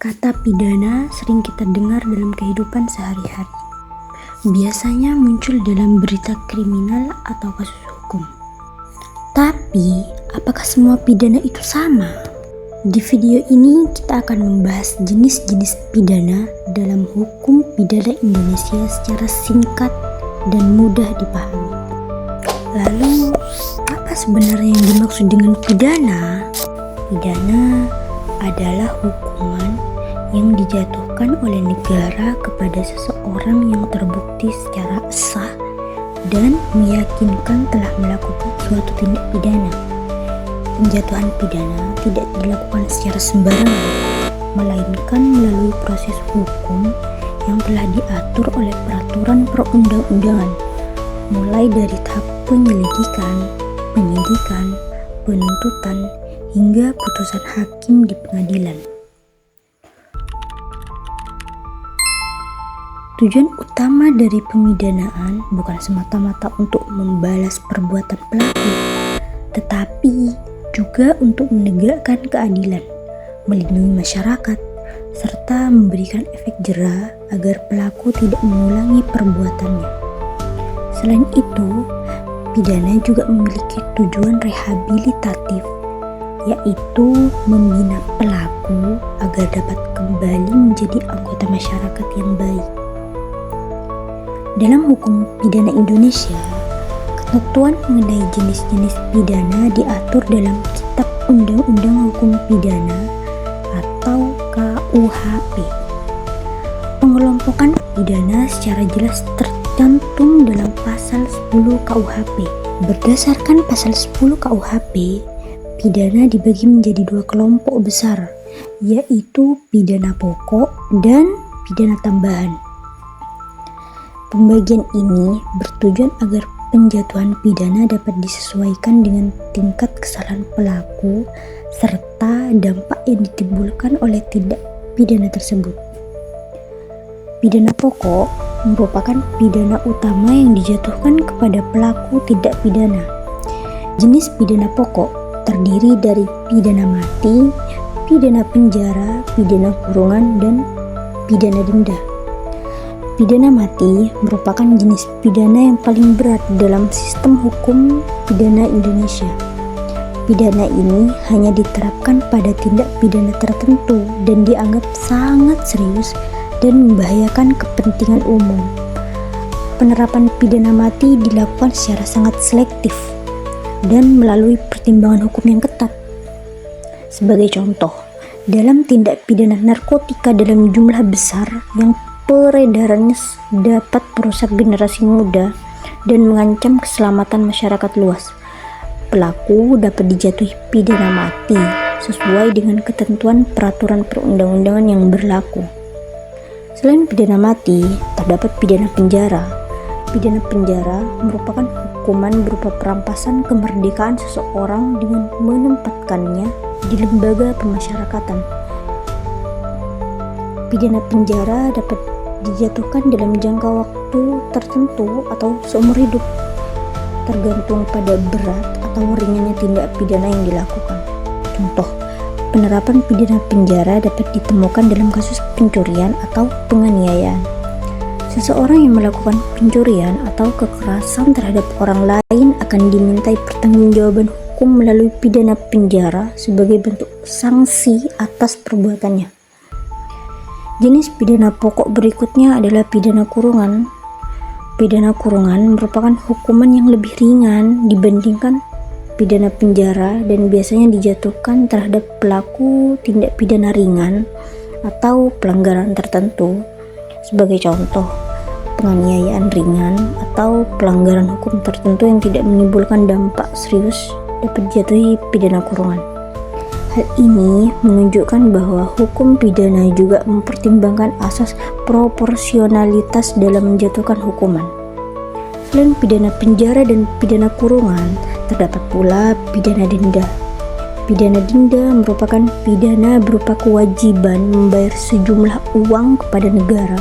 Kata pidana sering kita dengar dalam kehidupan sehari-hari. Biasanya muncul dalam berita kriminal atau kasus hukum. Tapi, apakah semua pidana itu sama? Di video ini kita akan membahas jenis-jenis pidana dalam hukum pidana Indonesia secara singkat dan mudah dipahami. Lalu, apa sebenarnya yang dimaksud dengan pidana? Pidana adalah hukuman yang dijatuhkan oleh negara kepada seseorang yang terbukti secara sah dan meyakinkan telah melakukan suatu tindak pidana. Penjatuhan pidana tidak dilakukan secara sembarangan, melainkan melalui proses hukum yang telah diatur oleh peraturan perundang-undangan, mulai dari tahap penyelidikan, penyidikan, penuntutan, hingga putusan hakim di pengadilan. Tujuan utama dari pemidanaan bukan semata-mata untuk membalas perbuatan pelaku, tetapi juga untuk menegakkan keadilan, melindungi masyarakat, serta memberikan efek jera agar pelaku tidak mengulangi perbuatannya. Selain itu, pidana juga memiliki tujuan rehabilitatif, yaitu membina pelaku agar dapat kembali menjadi anggota masyarakat yang baik. Dalam hukum pidana Indonesia, ketentuan mengenai jenis-jenis pidana diatur dalam Kitab Undang-Undang Hukum Pidana atau KUHP. Pengelompokan pidana secara jelas tercantum dalam pasal 10 KUHP. Berdasarkan pasal 10 KUHP, pidana dibagi menjadi dua kelompok besar, yaitu pidana pokok dan pidana tambahan. Pembagian ini bertujuan agar penjatuhan pidana dapat disesuaikan dengan tingkat kesalahan pelaku serta dampak yang ditimbulkan oleh tindak pidana tersebut. Pidana pokok merupakan pidana utama yang dijatuhkan kepada pelaku tindak pidana. Jenis pidana pokok terdiri dari pidana mati, pidana penjara, pidana kurungan, dan pidana denda. Pidana mati merupakan jenis pidana yang paling berat dalam sistem hukum pidana Indonesia. Pidana ini hanya diterapkan pada tindak pidana tertentu dan dianggap sangat serius dan membahayakan kepentingan umum. Penerapan pidana mati dilakukan secara sangat selektif dan melalui pertimbangan hukum yang ketat. Sebagai contoh, dalam tindak pidana narkotika dalam jumlah besar yang peredarannya dapat merusak generasi muda dan mengancam keselamatan masyarakat luas, pelaku dapat dijatuhi pidana mati sesuai dengan ketentuan peraturan perundang-undangan yang berlaku. Selain pidana mati, terdapat pidana penjara. Pidana penjara merupakan hukuman berupa perampasan kemerdekaan seseorang dengan menempatkannya di lembaga pemasyarakatan. Pidana penjara dapat dijatuhkan dalam jangka waktu tertentu atau seumur hidup, tergantung pada berat atau ringannya tindak pidana yang dilakukan. Contoh, penerapan pidana penjara dapat ditemukan dalam kasus pencurian atau penganiayaan. Seseorang yang melakukan pencurian atau kekerasan terhadap orang lain akan dimintai pertanggungjawaban hukum melalui pidana penjara sebagai bentuk sanksi atas perbuatannya. Jenis pidana pokok berikutnya adalah pidana kurungan. Pidana kurungan merupakan hukuman yang lebih ringan dibandingkan pidana penjara dan biasanya dijatuhkan terhadap pelaku tindak pidana ringan atau pelanggaran tertentu. Sebagai contoh, penganiayaan ringan atau pelanggaran hukum tertentu yang tidak menimbulkan dampak serius dapat dijatuhi pidana kurungan. Hal ini menunjukkan bahwa hukum pidana juga mempertimbangkan asas proporsionalitas dalam menjatuhkan hukuman. Selain pidana penjara dan pidana kurungan, terdapat pula pidana denda. Pidana denda merupakan pidana berupa kewajiban membayar sejumlah uang kepada negara.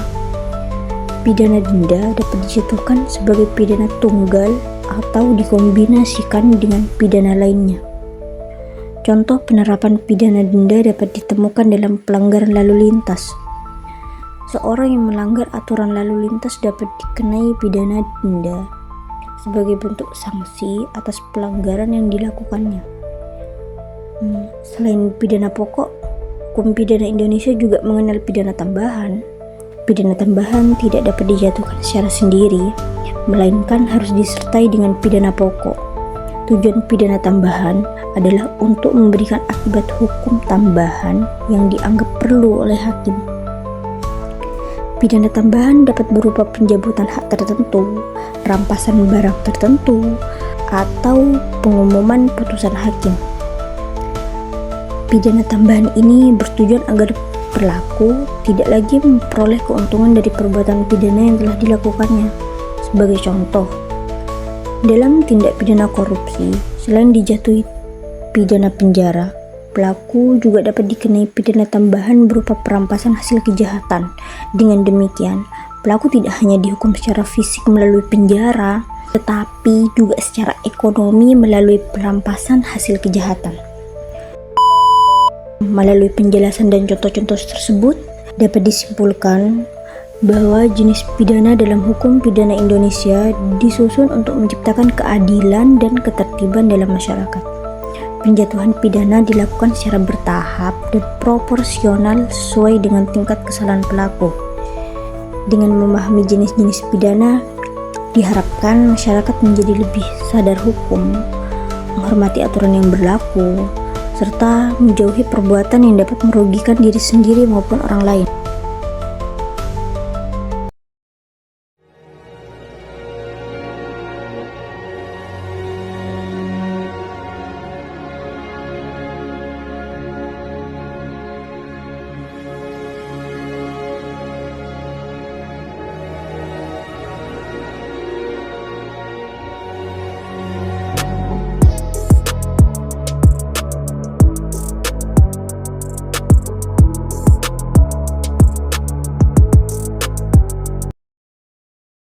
Pidana denda dapat dijatuhkan sebagai pidana tunggal atau dikombinasikan dengan pidana lainnya. Contoh penerapan pidana denda dapat ditemukan dalam pelanggaran lalu lintas. Seorang yang melanggar aturan lalu lintas dapat dikenai pidana denda sebagai bentuk sanksi atas pelanggaran yang dilakukannya. Selain pidana pokok, hukum pidana Indonesia juga mengenal pidana tambahan. Pidana tambahan tidak dapat dijatuhkan secara sendiri, melainkan harus disertai dengan pidana pokok. Tujuan pidana tambahan adalah untuk memberikan akibat hukum tambahan yang dianggap perlu oleh hakim. Pidana tambahan dapat berupa pencabutan hak tertentu, rampasan barang tertentu, atau pengumuman putusan hakim. Pidana tambahan ini bertujuan agar pelaku tidak lagi memperoleh keuntungan dari perbuatan pidana yang telah dilakukannya. Sebagai contoh, dalam tindak pidana korupsi, selain dijatuhi pidana penjara, pelaku juga dapat dikenai pidana tambahan berupa perampasan hasil kejahatan. Dengan demikian, pelaku tidak hanya dihukum secara fisik melalui penjara, tetapi juga secara ekonomi melalui perampasan hasil kejahatan. Melalui penjelasan dan contoh-contoh tersebut, dapat disimpulkan bahwa jenis pidana dalam hukum pidana Indonesia disusun untuk menciptakan keadilan dan ketertiban dalam masyarakat. Penjatuhan pidana dilakukan secara bertahap dan proporsional sesuai dengan tingkat kesalahan pelaku. Dengan memahami jenis-jenis pidana, diharapkan masyarakat menjadi lebih sadar hukum, menghormati aturan yang berlaku, serta menjauhi perbuatan yang dapat merugikan diri sendiri maupun orang lain.